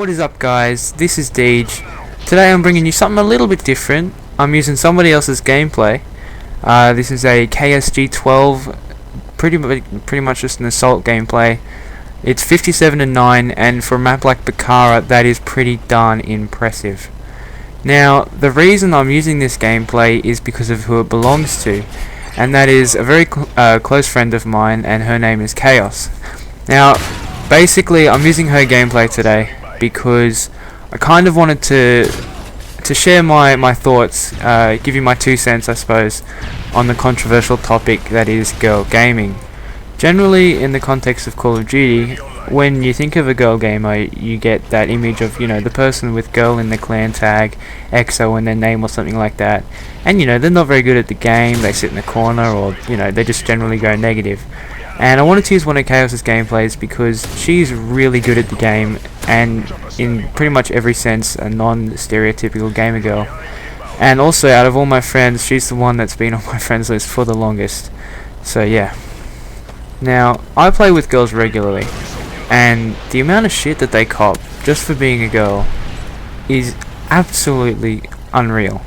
What is up, guys? This is Deej. Today I'm bringing you something a little bit different. I'm using somebody else's gameplay. This is a KSG12, pretty much just an assault gameplay. It's 57-9, and for a map like Bakara, that is pretty darn impressive. Now, the reason I'm using this gameplay is because of who it belongs to, and that is a very close friend of mine, and her name is Kaos. Now, basically, I'm using her gameplay today because I kind of wanted to share my thoughts, give you my 2 cents, I suppose, on the controversial topic that is girl gaming. Generally, in the context of Call of Duty, when you think of a girl gamer, you get that image of, the person with girl in the clan tag, XO in their name or something like that. And, they're not very good at the game, they sit in the corner, or, they just generally go negative. And I wanted to use one of Kaos' gameplays because she's really good at the game, and in pretty much every sense, a non-stereotypical gamer girl. And also, out of all my friends, she's the one that's been on my friends list for the longest. So yeah. Now, I play with girls regularly, and the amount of shit that they cop just for being a girl is absolutely unreal.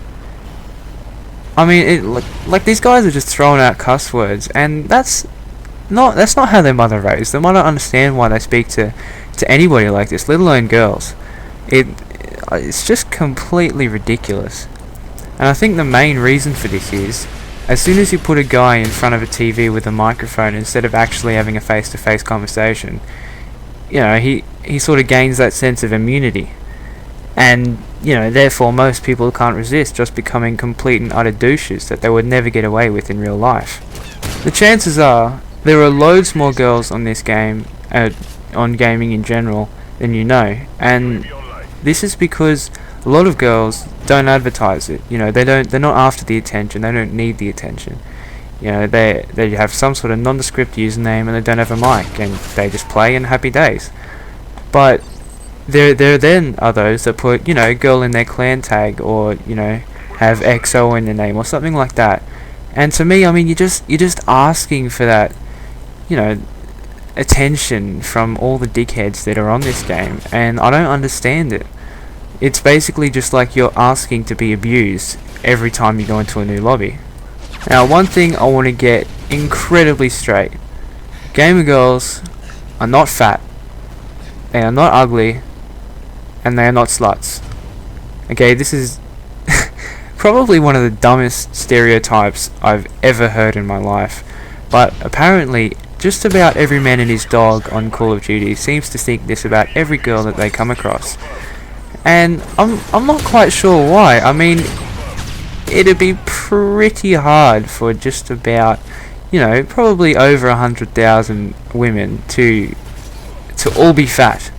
I mean, like these guys are just throwing out cuss words, and that's not how their mother raised them. I don't understand why they speak to anybody like this, let alone girls. It's just completely ridiculous. And I think the main reason for this is, as soon as you put a guy in front of a TV with a microphone instead of actually having a face-to-face conversation, he sort of gains that sense of immunity. And, therefore most people can't resist just becoming complete and utter douches that they would never get away with in real life. The chances are, there are loads more girls on this game, on gaming in general, than you know. And this is because a lot of girls don't advertise it. They're not after the attention. They don't need the attention. They have some sort of nondescript username and they don't have a mic and they just play in happy days. But there then are those that put girl in their clan tag, or have XO in their name or something like that. And to me, I mean, you're just asking for that attention from all the dickheads that are on this game, and I don't understand it. It's basically just like you're asking to be abused every time you go into a new lobby. Now, one thing I want to get incredibly straight: gamer girls are not fat, they are not ugly, and they are not sluts. Okay, this is probably one of the dumbest stereotypes I've ever heard in my life, but apparently just about every man and his dog on Call of Duty seems to think this about every girl that they come across. And I'm not quite sure why. I mean, it'd be pretty hard for just about, probably over 100,000 women to all be fat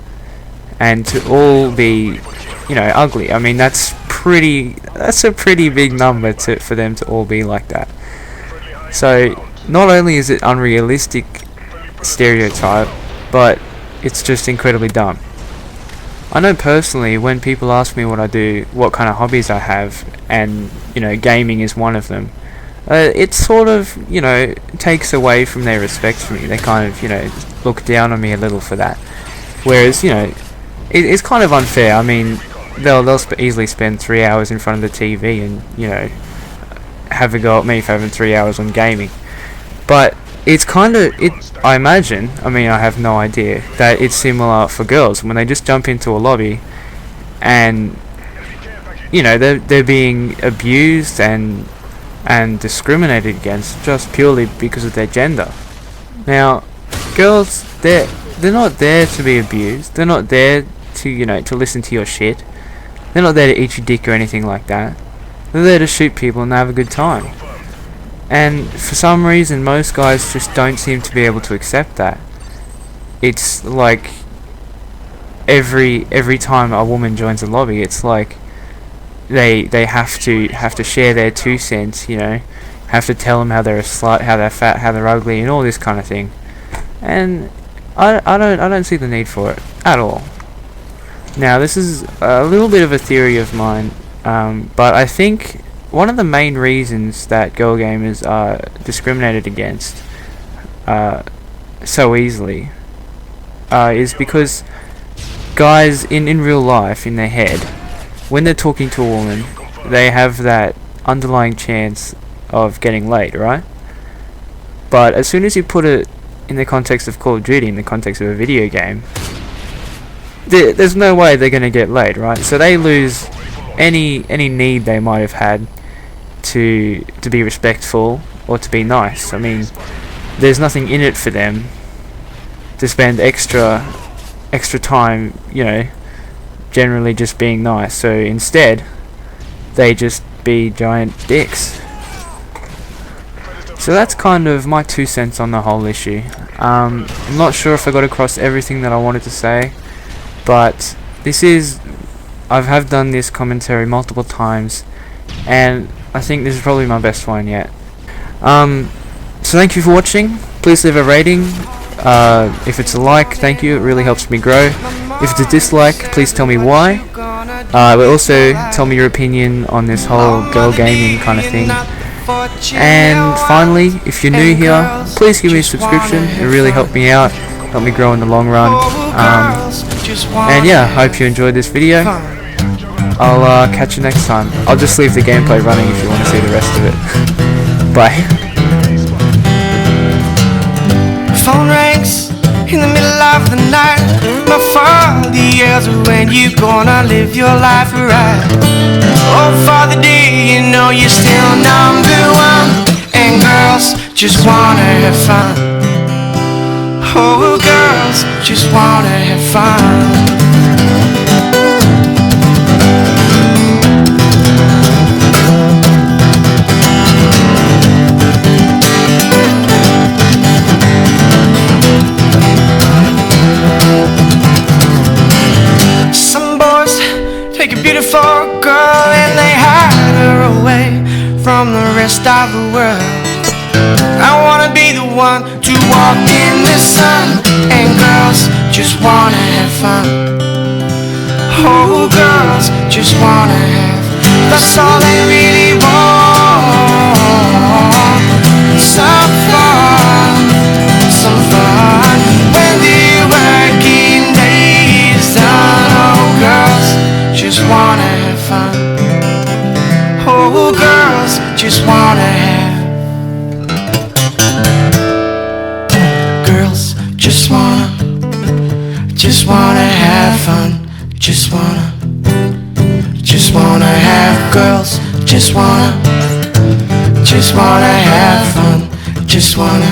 and to all be, ugly. I mean, that's a pretty big number for them to all be like that. So not only is it unrealistic stereotype, but it's just incredibly dumb. I know personally, when people ask me what I do, what kind of hobbies I have, and gaming is one of them, it sort of takes away from their respect for me. They kind of look down on me a little for that. Whereas it's kind of unfair. I mean, they'll easily spend 3 hours in front of the TV and have a go at me for having 3 hours on gaming. But it's I imagine, I mean, I have no idea, that it's similar for girls when they just jump into a lobby and they're being abused and discriminated against just purely because of their gender. Now, girls, they're not there to be abused. They're not there to to listen to your shit. They're not there to eat your dick or anything like that. They're there to shoot people and have a good time. And for some reason, most guys just don't seem to be able to accept that. It's like every time a woman joins a lobby, it's like they have to share their 2 cents. Have to tell them how they're a slut, how they're fat, how they're ugly, and all this kind of thing. And I don't see the need for it at all. Now, this is a little bit of a theory of mine, but I think one of the main reasons that girl gamers are discriminated against so easily is because guys in real life, in their head, when they're talking to a woman, they have that underlying chance of getting laid, right? But as soon as you put it in the context of Call of Duty, in the context of a video game, there's no way they're gonna get laid, right? So they lose any need they might have had to be respectful or to be nice. I mean, there's nothing in it for them to spend extra time, you know, generally just being nice. So instead, they just be giant dicks. So that's kind of my 2 cents on the whole issue. I'm not sure if I got across everything that I wanted to say, but I have done this commentary multiple times, and I think this is probably my best one yet. So thank you for watching. Please leave a rating. If it's a like, thank you, it really helps me grow. If it's a dislike, please tell me why. But also tell me your opinion on this whole girl gaming kind of thing. And finally, if you're new here, please give me a subscription. It really helped me out, help me grow in the long run. And yeah, hope you enjoyed this video. I'll catch you next time. I'll just leave the gameplay running if you want to see the rest of it. Bye. Phone rings in the middle of the night. My father yells, when you gonna live your life right? Oh, Father, do you know you're still #1? And girls just wanna have fun. Oh, girls just wanna have fun. Beautiful girl and they hide her away from the rest of the world. I wanna be the one to walk in the sun, and girls just wanna have fun. Oh, girls just wanna have, that's all they really want. Some fun, some fun, when the working day is done. Oh, girls just wanna have fun. Oh, girls just wanna have. Girls just wanna have fun. Just wanna have. Girls just wanna have fun. Just wanna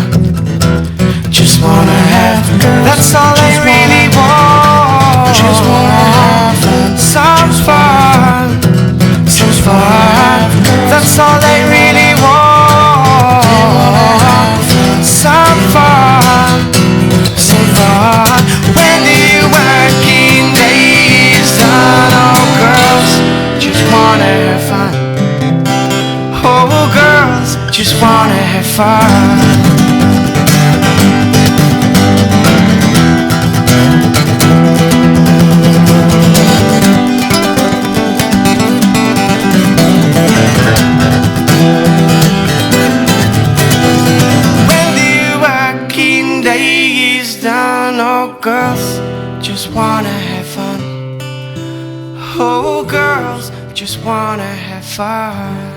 have. That's all they really want. Just wanna have fun. Some fun. That's all they really want. Some fun. When the working day is done, oh, girls just wanna have fun. Oh, girls just wanna have fun. Girls just wanna have fun. Oh, girls just wanna have fun.